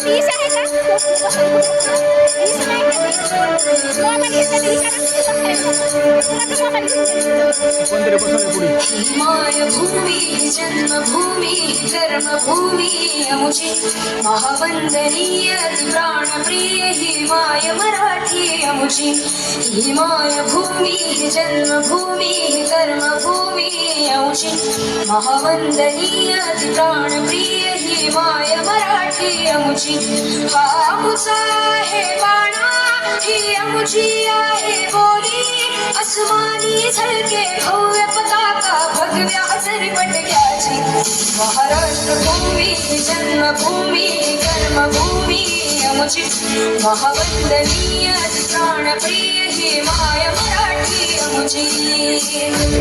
Dish आहे का? Dish नाही का ती? मोबाईल घेतला डिश आहे ना? तुला तर मोबाईल कोणतरी बसवले पुढे मायभूमी जन्मभूमी कर्मभूमी अमुची महावंदनीय प्राणप्रिय ही माय मराठी अमुची ही मायभूमी जन्मभूमी कर्मभूमी अमुची महावंदनीय प्राणप्रिय ही माय मराठी अमुची हा अमुचा आहे बाणा ही अमुची आहे बोली अस्मानी झळके भव्य पताका भगव्या झरपटक्याची महाराष्ट्र भूमी जन्मभूमी कर्मभूमी अमुची महावंदनीय प्राणप्रिय ही माय मराठी अमुची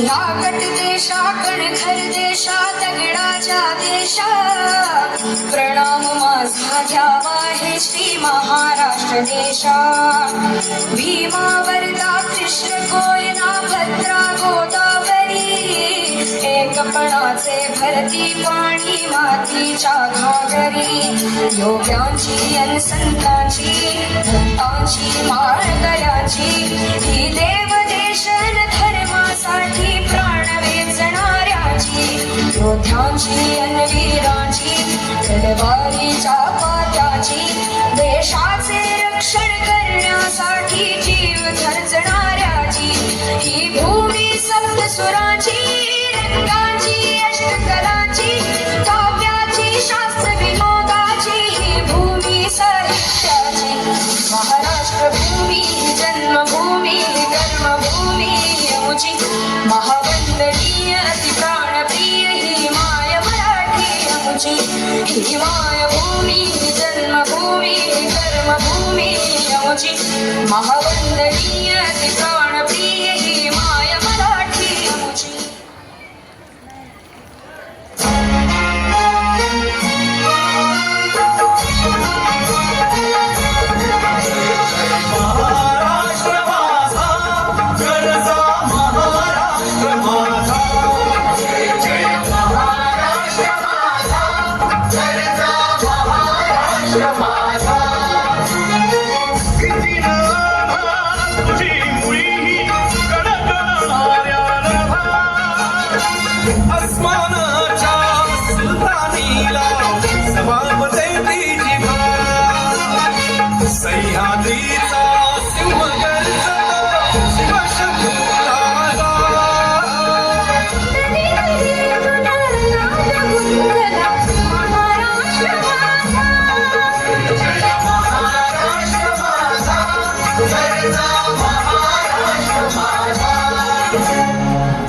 लाकट देशा कणखर देशा दगडाच्या देशा प्रणाम माझा घ्यावा हे श्री महाराष्ट्र देशा भीमा वरदा कृष्ण कोयना भद्रा गोदावरी एकपणाचे भरती पाणी मातीच्या घागरी योग्यांची अन संतांची भक्तांची माळकऱ्याची ही देवदेशन धर्मासाठी प्राण वेचणाऱ्याची योद्ध्यांची अन वीरांची तलवारीच्या पात्याची देशाचे रक्षण करण्यासाठी जीव खर्चणाऱ्याची ही भूमी सप्तसुरांची रंगांची अष्टकलांची काव्याची शास्त्र विनोदाची ही भूमी साहित्याची महाराष्ट्र भूमी जन्मभूमी कर्मभूमी अमुची महावंदनीय प्राणप्रिय ही माय मराठी अमुची ही मायभूमी जन्मभूमी कर्मभूमी अमुची महावंदनीय प्राणप्रिय ही माय मराठी अमुची सह्याद्रीचा सिंहगर्ज शिवशंभूला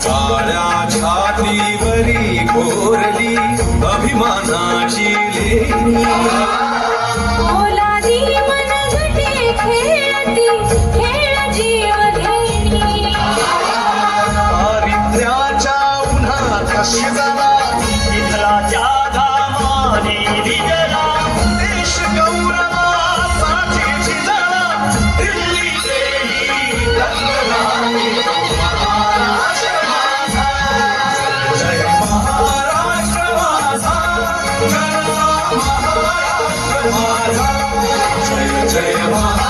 काळ्या छातीवरी कोरली अभिमानाची लेणी दारिद्र्याच्या उन्हात शिजला विठ्ठलाच्या धामाने विजला देश गौरवासाठी झिजला दिल्ली देही रंगराणी महाराष्ट्र माझा जय महाराष्ट्र माझा जय महाराष्ट्र माझा जय जय महाराष्ट्र